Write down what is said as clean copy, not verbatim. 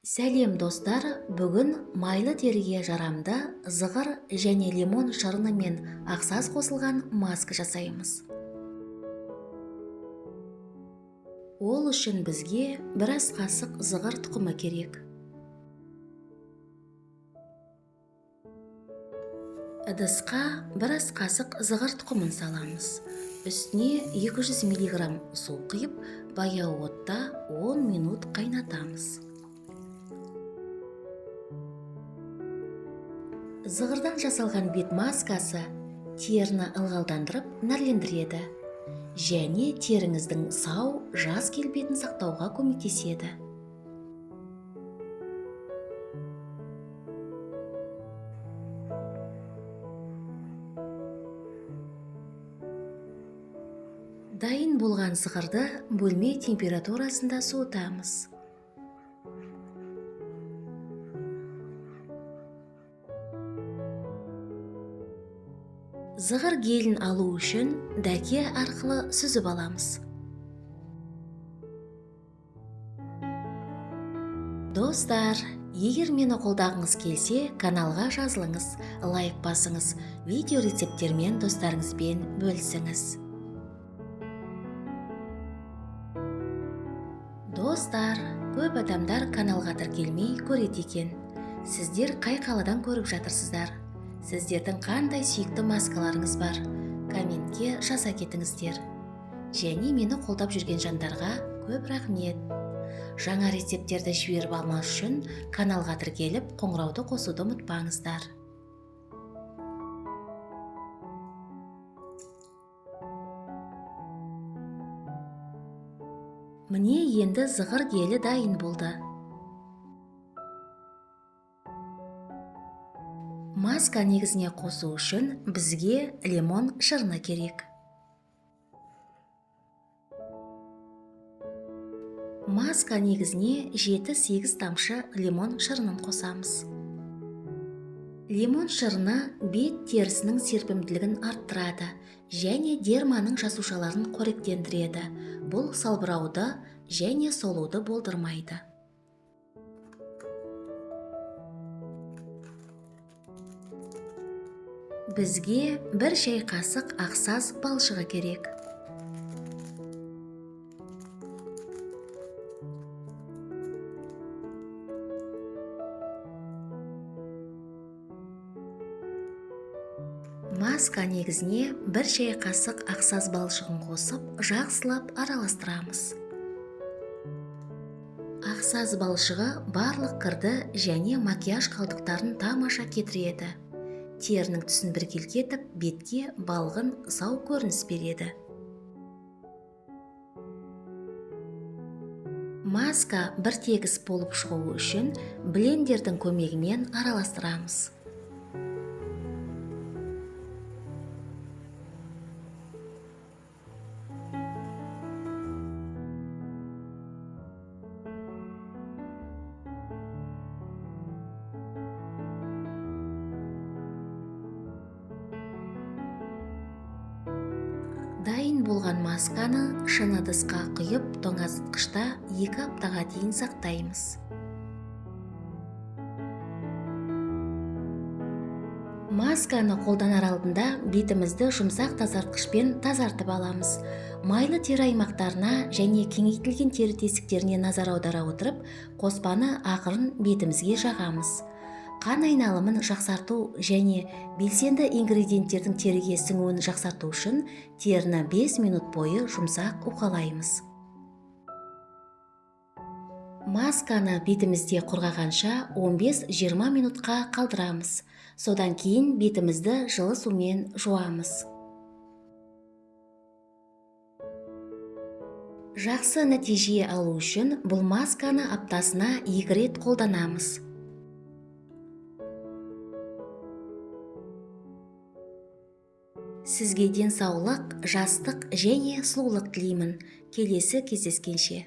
Сәлем достар, бүгін майлы теріге жарамды зығыр және лимон шырыны мен ақсаз қосылған маска жасаймыз. Ол үшін бізге біраз қасық зығыр тұқымы керек. Ыдысқа біраз қасық зығыр тұқымын саламыз. Үстіне 200 мг су құйып, баяу отта 10 минут қайнатамыз. Зығырдан жасалған бет маскасы теріні ылғалдандырып, нәрлендіреді және теріңіздің сау, жас келбетін сақтауға көмектеседі. Дайын болған зығырды бөлме температурасында суытамыз. Зығыр гелін алу үшін дәке арқылы сүзіп аламыз. Достар, егер мені қолдағыңыз келсе, каналға жазылыңыз, лайк басыңыз, видео рецепттермен достарыңызбен бөлісіңіз. Достар, көп адамдар каналға тіркелмей көреді екен. Сіздер қай қаладан көріп жатырсыздар? Сіздердің қандай сүйікті маскаларыңыз бар? Комментке жаза кетіңіздер. Және мені қолдап жүрген жандарға көп рахмет. Жаңа рецепттерді жіберіп алмас үшін каналға тіркеліп, қоңырауды қосуды ұмытпаңыздар. Міне енді зығыр гелі дайын болды. Маска негізіне қосу үшін бізге лимон шырыны керек. Маска негізіне 7-8 тамшы лимон шырынын қосамыз. Лимон шырыны бет терісінің серпімділігін арттырады және дерманың жасушаларын қоректендіреді. Бұл салбырауды және солуды болдырмайды. Бізге 1 шай қасық ақсаз балшығы керек. Маска негізіне 1 шай қасық ақсаз балшығын қосып, жақсылап араластырамыз. Ақсаз балшығы барлық кірді және макияж қалдықтарын тамаша кетіреді. Терінің түсін біркелкетіп, бетке балғын, сау көрініс береді. Маска бір тегіс болып шығуы үшін блендердің көмегімен араластырамыз. Дайын болған масканы шыны ыдысқа құйып, тоңазытқышта 2 аптаға дейін сақтаймыз. Масканы қолданар алдында бетімізді жұмсақ тазартқышпен тазартып аламыз. Майлы тері аймақтарына және кеңейтілген тері тесіктеріне назар аудара отырып, қоспаны ақырын бетімізге жағамыз. Қан айналымын жақсарту және белсенді ингредиенттердің теріге сіңуін жақсарту үшін теріні 5 минут бойы жұмсақ уқалаймыз. Масканы бетімізде құрғағанша 15-20 минутқа қалдырамыз. Содан кейін бетімізді жылы сумен жуамыз. Жақсы нәтиже алу үшін бұл масканы аптасына 2 рет қолданамыз. Сізге денсаулық, жастық және сұлулық тілеймін. Келесі кездескенше.